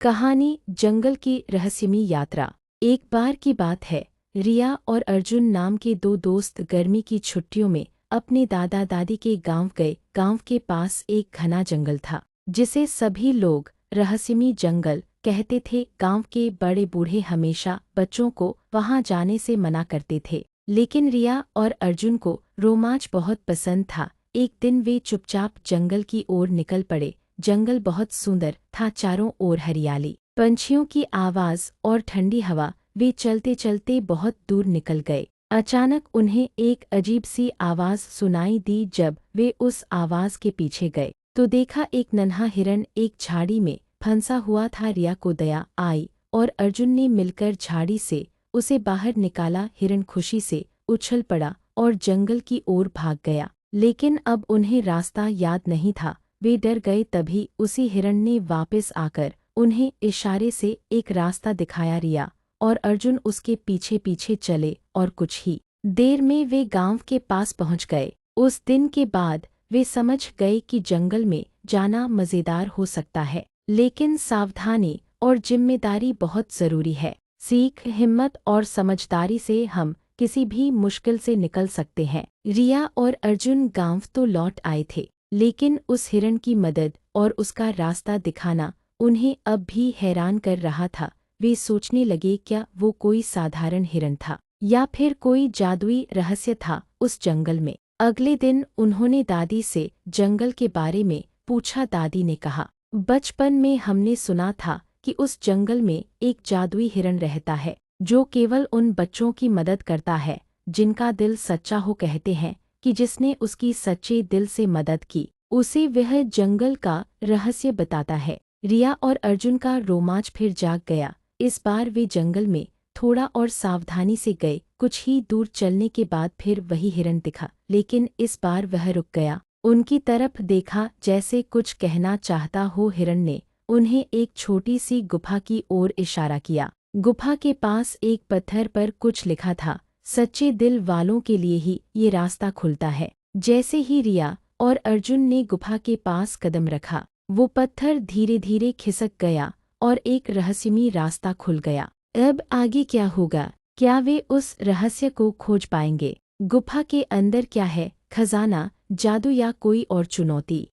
कहानी जंगल की रहस्यमयी यात्रा। एक बार की बात है, रिया और अर्जुन नाम के दो दोस्त गर्मी की छुट्टियों में अपने दादा दादी के गांव गए। गांव के पास एक घना जंगल था, जिसे सभी लोग रहस्यमयी जंगल कहते थे। गांव के बड़े बूढ़े हमेशा बच्चों को वहां जाने से मना करते थे, लेकिन रिया और अर्जुन को रोमांच बहुत पसंद था। एक दिन वे चुपचाप जंगल की ओर निकल पड़े। जंगल बहुत सुंदर था, चारों ओर हरियाली, पंछियों की आवाज और ठंडी हवा। वे चलते चलते बहुत दूर निकल गए। अचानक उन्हें एक अजीब सी आवाज सुनाई दी। जब वे उस आवाज के पीछे गए तो देखा एक नन्हा हिरन एक झाड़ी में फंसा हुआ था। रिया को दया आई और अर्जुन ने मिलकर झाड़ी से उसे बाहर निकाला। हिरन खुशी से उछल पड़ा और जंगल की ओर भाग गया, लेकिन अब उन्हें रास्ता याद नहीं था। वे डर गए। तभी उसी हिरण ने वापस आकर उन्हें इशारे से एक रास्ता दिखाया। रिया और अर्जुन उसके पीछे पीछे चले और कुछ ही देर में वे गांव के पास पहुंच गए। उस दिन के बाद वे समझ गए कि जंगल में जाना मजेदार हो सकता है, लेकिन सावधानी और जिम्मेदारी बहुत जरूरी है। सीख, हिम्मत और समझदारी से हम किसी भी मुश्किल से निकल सकते हैं। रिया और अर्जुन गांव तो लौट आए थे, लेकिन उस हिरण की मदद और उसका रास्ता दिखाना उन्हें अब भी हैरान कर रहा था। वे सोचने लगे, क्या वो कोई साधारण हिरण था या फिर कोई जादुई रहस्य था उस जंगल में। अगले दिन उन्होंने दादी से जंगल के बारे में पूछा। दादी ने कहा, बचपन में हमने सुना था कि उस जंगल में एक जादुई हिरण रहता है जो केवल उन बच्चों की मदद करता है जिनका दिल सच्चा हो। कहते हैं कि जिसने उसकी सच्चे दिल से मदद की उसे वह जंगल का रहस्य बताता है। रिया और अर्जुन का रोमांच फिर जाग गया। इस बार वे जंगल में थोड़ा और सावधानी से गए। कुछ ही दूर चलने के बाद फिर वही हिरण दिखा, लेकिन इस बार वह रुक गया। उनकी तरफ देखा जैसे कुछ कहना चाहता हो। हिरण ने उन्हें एक छोटी सी गुफा की ओर इशारा किया। गुफा के पास एक पत्थर पर कुछ लिखा था, सच्चे दिल वालों के लिए ही ये रास्ता खुलता है। जैसे ही रिया और अर्जुन ने गुफा के पास कदम रखा, वो पत्थर धीरे धीरे खिसक गया और एक रहस्यमयी रास्ता खुल गया। अब आगे क्या होगा? क्या वे उस रहस्य को खोज पाएंगे? गुफा के अंदर क्या है? खजाना, जादू या कोई और चुनौती?